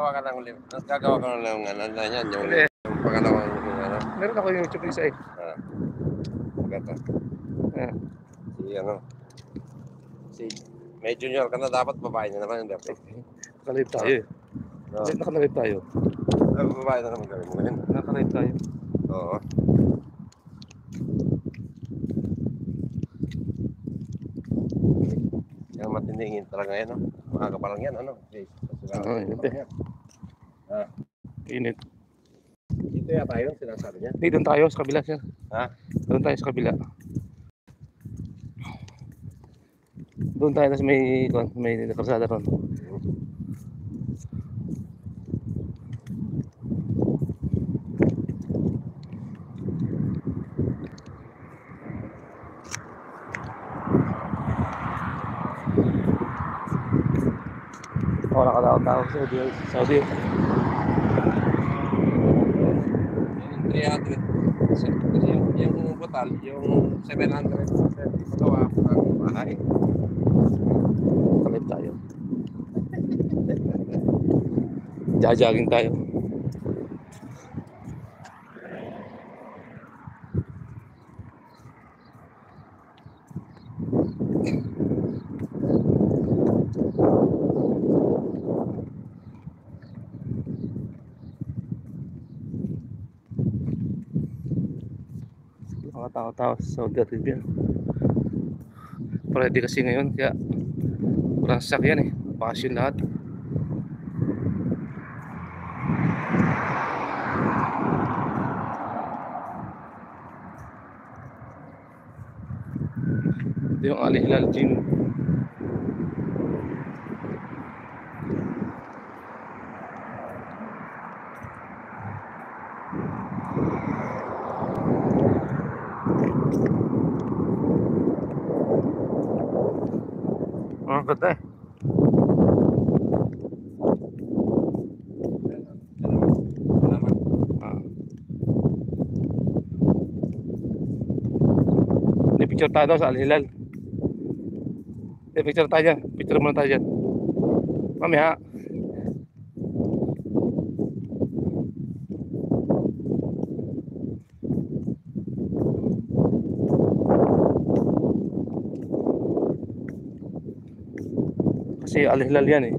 Gagawa ka ng gagawa ka ng ano na yan, yung pangalawang ano. Meron ako yung YouTube isa eh. Gata. Si ano. Si may junior ka na, dapat babae na naman yung dapat. Nakalive tayo eh. Nakalive tayo. Babae na naman gawin mo ngayon. Nakalive tayo. Oo. Yung matindingin talaga yan, no? Maaga pa lang yan, ano? Oo, init eh. Init. Dito yata yun, sinasabi niya. Dito tayo sa kabila, sir. Ha? Doon tayo sa kabila. Doon tayo, tapos may kalsada ron. Wala ka tao sa Saudi. Yung 300. Kasi yung total, yung 700. Pagawa ng bahay. Kalib tayo. Jajaging tayo. Mga tao-tao sa Saudi Arabia. Pero di kasi ngayon, kaya walang sasakyan eh. Bakasyon lahat. Ito yung Al Hilal Gym. Ang ganda eh. Picture tayo sa Al Hilal. Picture tayo dyan. Picture muna tayo dyan. Mamaya. Kasi Al Hilal yan eh.